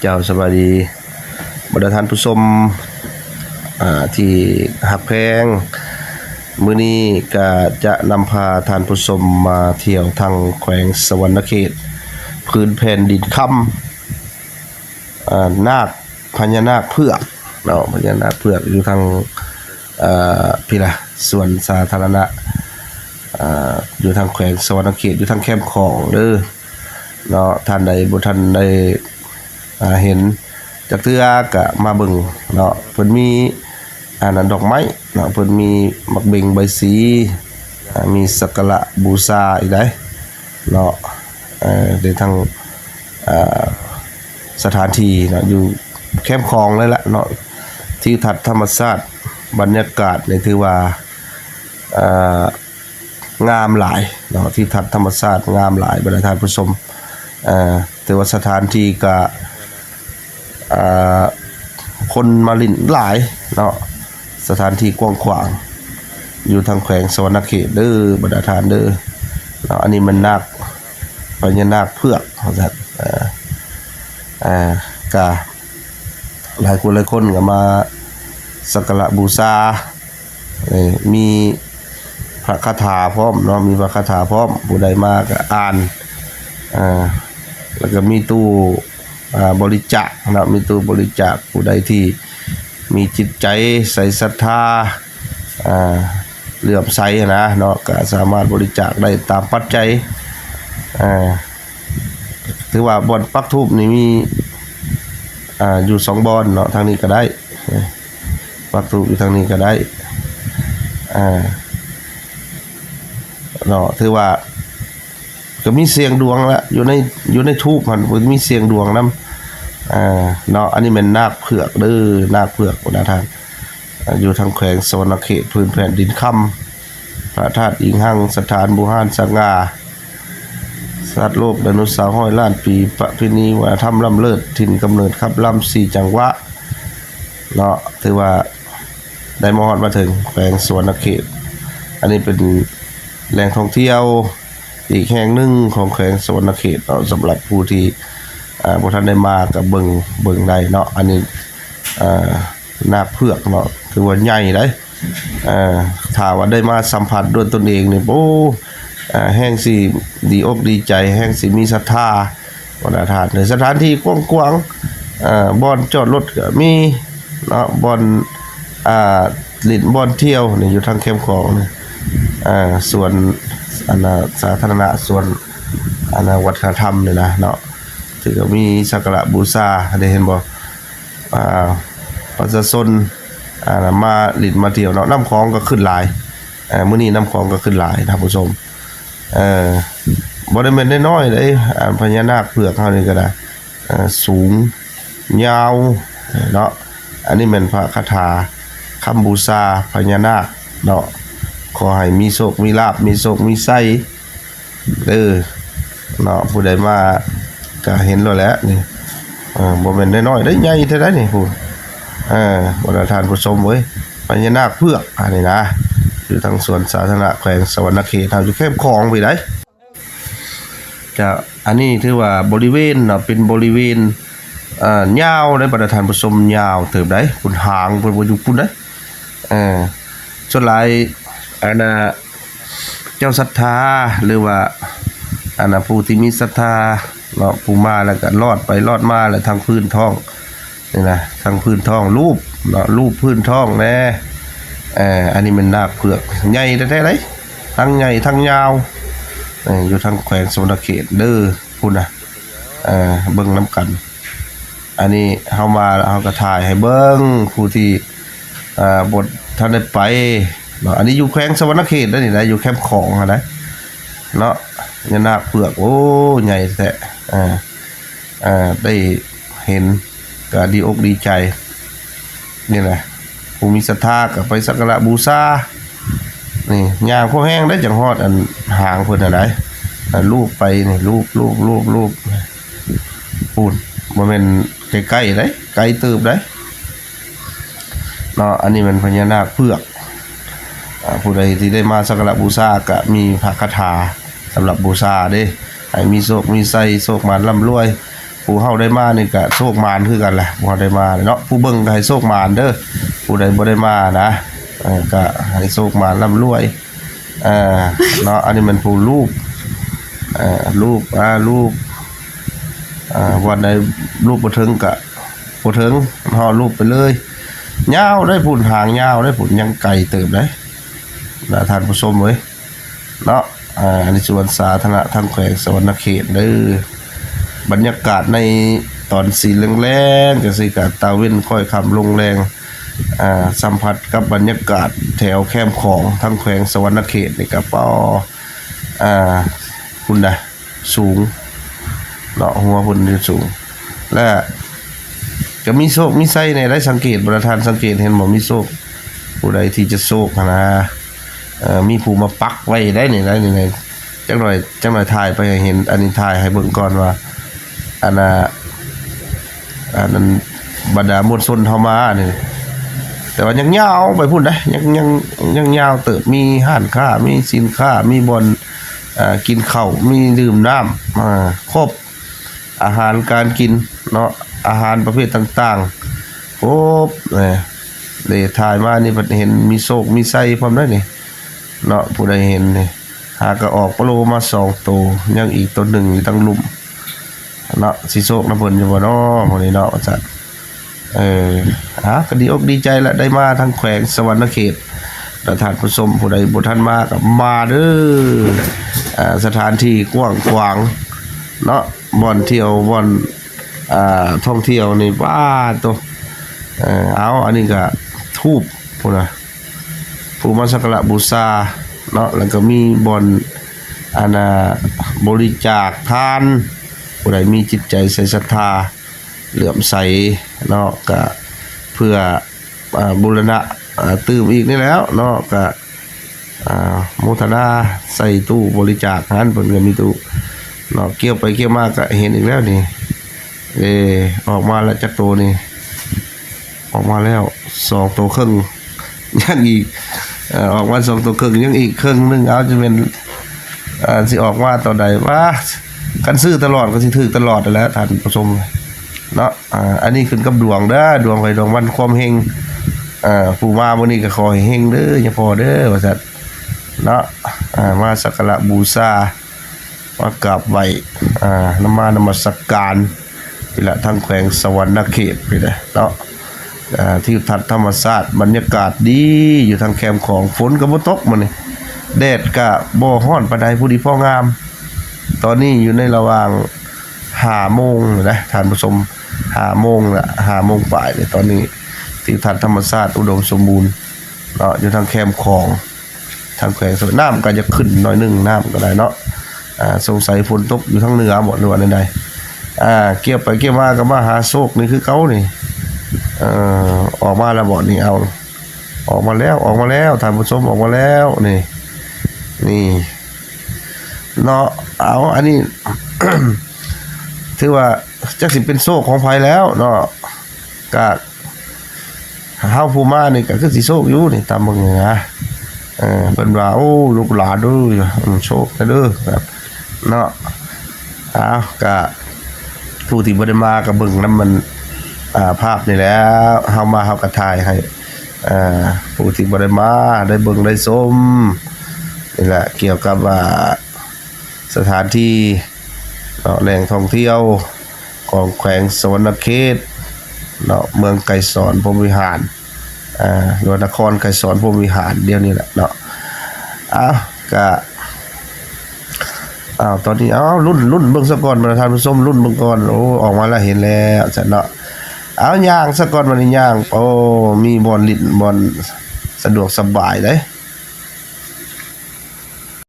เจ้าสวัสดีบรรดาท่านผู้ชมที่หักแพงมื้อนี้ก็จะนำพาท่านผู้ชมมาเที่ยวทางแขวงสวรรณเขตพื้นแผ่นดินคำนาคพญานาคเผือกเนาะพญานาคเผือกอยู่ทางพี่ละส่วนสาธารณะอยู่ทางแขวงสวรรณเขตอยู่ทางแคมป์ของเด้อเนาะท่านใดบ่ท่านได้เห็นจักเทื่อก็มาเบิ่งเนาะเพิ่นมีนั้นดอกไม้เนาะเพิ่นมีมักเบ่งใบสีมีสักการะบูชาอีกได้เนาะในทางสถานที่เนาะอยู่แคมป์คลองเลยละเนาะที่ทัดธรรมชาติบรรยากาศนี่ถือว่างามหลายเนาะที่ทัดธรรมชาติงามหลายบรรดาท่านผู้ชมถือว่าสถานที่ก็คนมาลินหลายเนาะสถานที่กว้างขวางอยู่ทางแขวงสวรรณเขตเด้อบรรดาท่านเด้อเนาะอันนี้มันนาคพญานาคเผือกเขาจัดก็หลายคนก็มาสักการะบูชามีพระคาถาพร้อมเนาะมีพระคาถาพร้อมผู้ใดมาก็อ่านแล้วก็มีตู้บริจาคนะมีตู้บริจาคผู้ใดที่มีจิตใจใส่ศรัทธาเลื่อมใสนะเนาะก็สามารถบริจาคได้ตามปัจจัยถือว่าบ่อนปักธูปนี่มีอยู่2บ่อนเนาะทางนี้ก็ได้ปักธูปอยู่ทางนี้ก็ได้เนาะถือว่าก็มีเสียงดวงละอยู่ในทูปมันมีเสียงดวงนำเนาะอันนี้เป็นนาคเผือกเด้อนาคเผือกนะท่านอยู่ทางแขวงสวรรณเขตพื้นแผ่นดินค่ำพระธาตุอิงหังสถานบูหานสง่าสัตว์โลกไดโนเสาร์100 ล้านปีประเพณีวัฒนธรรมล้ำเลิศถิ่นกำเนิดครับลำ4จังหวะเนาะถือว่าได้มาฮอดมาถึงแขวงสวรรณเขตอันนี้เป็นแหล่งท่องเที่ยวอีกแห่งหนึ่งของแขวงสวรรณเขตสำหรับผู้ที่บ่ทันได้มากับเบิ่งได้เนาะอันนี้นาคเผือกเนาะถือว่าใหญ่ได้ถ้าว่าได้มาสัมผัสด้วยตนเองนี่โอ้แห่งสิดีอกดีใจแห่งสิมีศรัทธาบรรดาท่านในสถานที่กว้างๆบ่อนจอดรถก็มีเนาะบ่อนลิ้นบ่อนเที่ยวนี่อยู่ทางแคมป์ของนี่ส่วนสาธารณะส่วนวัฒนธรรมนี่นะเนาะถือว่ามีสักการะบูชาได้เห็นบ่ประชาชนมาลิ้นมาเที่ยวเนาะน้ำคลองก็ขึ้นหลายมื้อนี้น้ำคลองก็ขึ้นหลายท่านผู้ชมบ่ได้แม่นน้อยๆเด้พญานาคเผือกเฮานี่ก็ได้สูงยาวเนาะอันนี้แม่นพระคาถาคำบูชาพญานาคเนาะขอให้มีโชคมีลาภมีโชคมีไสเนาะผู้ใดมาก็เห็นแล้วแหละนี่บ่แม่นน้อยๆได้ใหญ่แท้ๆนี่พูดบรรดาท่านผู้ชมเว้ยพญานาคเผือกอันนี้นะอยู่ทางสวนสาธารณะแขวงสวรรณเขตอยู่แคมป์คลองไปได้จะอันนี้ถือว่าบริเวณเนาะเป็นบริเวณยาวได้บรรดาท่านผู้ชมยาวเติบได้พุ่นหางเพิ่นบ่อยู่พุ่นได้ส่วนหลายเจ้าศรัทธาหรือว่าผู้ที่มีศรัทธาเนาะผู้มาแล้วก็ลอดไปลอดมาแล้วทางพื้นท้องนี่นะทางพื้นท้องรูปเนาะรูปพื้นท้องแน่อันนี้มันนาคเผือกใหญ่แท้ๆเลยทั้งใหญ่ทั้งยาวอยู่ทางแขวงสวรรณเขตเด้อพุ่นน่ะเบิ่งน้ำกันอันนี้เฮามาเฮาก็ถ่ายให้เบิ่งผู้ที่บทท่านได้ไปเนาะอันนี้อยู่แขวงสวรรณเขตนั่นนี่นะอยู่แคมป์ของนะเนาะยานาคเผือกโอ้ใหญ่แท้ได้เห็นก็ดีอกดีใจนี่แหละผู้มีศรัทธาก็ไปสักการะบูชานี่ย่างพอแห้งได้จังฮอดอันหางเพิ่นได้รูปไปนี่รูปปูนบ่แม่นใกล้ๆได้ไกลเติบได้เนาะอันนี้มันพญานาคเผือกผู้ใดที่ได้มาสักการะบูชาก็มีพระคาถาสำหรับบูชาเด้ให้มีโชคมีไสโชคมาร่ำรวย ผู้เฮาได้มานี่ก็โชคมานคือกันแหละผู้เฮาได้มาเนาะผู้เบิ่งก็ให้โชคมานเด้อผู้ใดบ่ได้มานะก็ให้โชคมานร่ำรวยเนาะอันนี้มันผู้รูปรูปวันใดรูปบ่ถึงก็บ่ถึงเฮารูปไปเลยยาวได้ผุ่นหางยาวได้ผุ่นยังไกลเติบได้นะท่านผู้ชมเว้ยเนาะอันนี้สวนสาธารณะทางแขวงสวรรณเขตเด้อบรรยากาศในตอนสีแรงๆจังซี่ก็ตาเว้นค่อยค่ำลงแรงสัมผัสกับบรรยากาศแถวแคมป์ของทางแขวงสวรรณเขตนี่ก็ป้อคุณนะสูงเนาะหัวพุ่นสูงและก็มีโชคมีไส้ในได้สังเกตบรทานสังเกตเห็นบ่มีโชคผู้ใดที่จะโชคนะมีผู้มาปักไว้ได้นี่ได้นี่จังหน่อยถ่ายไปให้เห็นอันนี้ถ่ายให้เบิ่งก่อนว่าอันนั้นบรรดามวลชนเฮามานี่แต่ว่ายังยาวไปพุ่นได้ยังยาวเติบมีห้านค้ามีสินค้ามีบ่อนกินข้าวมีดื่มน้ำครบอาหารการกินเนาะอาหารประเภทต่างๆครบเลยถ่ายมานี่เห็นมีโชคมีไส้พร้อมได้นี่เนาะผู้ใดเห็นนี่หากก็ออกปลาโลมา2ตัวยังอีกตัวหนึ่งอยู่ตั้งลุ่มเนาะสิโชคน้ำเพิ่นอยู่บ่เนาะมื้อนี้เนาะว่าซั่นก็ดีอกดีใจละได้มาทางแขวงสวรรณเขตประธานผู้ชมผู้ใดบ่ทันมาก็มาเด้อสถานที่กว้างขวางเนาะบ่อนเที่ยวบ่อนท่องเที่ยวนี่บ้าตัวอันนี้ก็ทูบพุ่นน่ะผู้มาสักการะบูชาเนาะแล้วก็มีบ่อนบริจาคทานผู้ใดมีจิตใจใส่ศรัทธาเหลื่อมใสเนาะก็เพื่อบูรณะตื่มอีกนี่แล้วเนาะก็โมทนาใส่ตู้บริจาคนั้นเพิ่นก็มีตู้เนาะเกี่ยวไปเกี่ยวมาก็เห็นอีกแล้วนี่ออกมาแล้วจักโตนี่ออกมาแล้ว2ตัวครึ่งยังอีกออกมา2ตัวครึ่งยังอีกครึ่งนึงเอาจะเป็นสิออกมาตอนใดว่ากันซื้อตลอดก็สิถูกตลอดแล้วท่านผู้ชมเนาะอันนี้ขึ้นกับดวงเด้อดวงไปดวงวันความเฮงผู้มาวันนี้ก็ขอให้เฮงเด้ออย่าพอเด้อว่าซั่นเนาะมาสักการะบูชามากราบไหว้นมัสการนี่แหละทางแขวงสวรรณเขตไปเลยเนาะที่ทัศน์ธรรมชาติบรรยากาศดีอยู่ทางแคมป์ของฝนก็บ่ตกมื้อนี้แดดก็บ่ร้อนปานใดผู้ดีพองามตอนนี้อยู่ในระหว่าง5 โมงนะท่านผู้ชม5 โมงละ5 โมงปลายเลยตอนนี้ที่ทัศน์ธรรมชาติอุดมสมบูรณ์เนาะอยู่ทางแคมป์ของทางแขวงน้ำก็จะขึ้นหน่อยนึงน้ำก็ได้เนาะสงสัยฝนตกอยู่ทางเหนือหมดหรือว่าใดเกี่ยวไปเกี่ยวมาก็มาหาโชคนี่คือเก่านี่ออกมาแล้วบ่นี่เอาออกมาแล้วท่านผู้ชมออกมาแล้วนี่เนาะเอาอันนี้ ถือว่าจักสิเป็นโชคของไผแล้วเนาะก็เฮาผู้มานี่ก็คือสิโชคอยู่นี่ตามเบิ่งนะเพิ่นว่าโอ้ลูกหลานเด้อโชคเด้อครับเนาะก็ผู้ที่บ่ได้มาก็เบิ่งนำมันภาพนี่แล้วเฮามาเฮาก็ถ่ายให้ผู้ที่บ่ได้มาได้เบิ่งได้ชมนี่แหละเกี่ยวกับสถานที่แหล่งท่องเที่ยวของแขวงสวรรณเขตเนาะเมืองไกรสอนพรหมวิหารหรือว่านครไกรสอนพรหมวิหารเดี๋ยวนี้แหละเนาะก็ตอนนี้รุ่นเบิ่งซะก่อนประธานผู้ชมรุ่นเบิ่งก่อนโอ้ออกมาแล้วเห็นแล้วจัดเนาะย่างซะก่อนวันนี้ย่างโอ้มีบ่อนลิ้นบ่อนสะดวกสบายเด้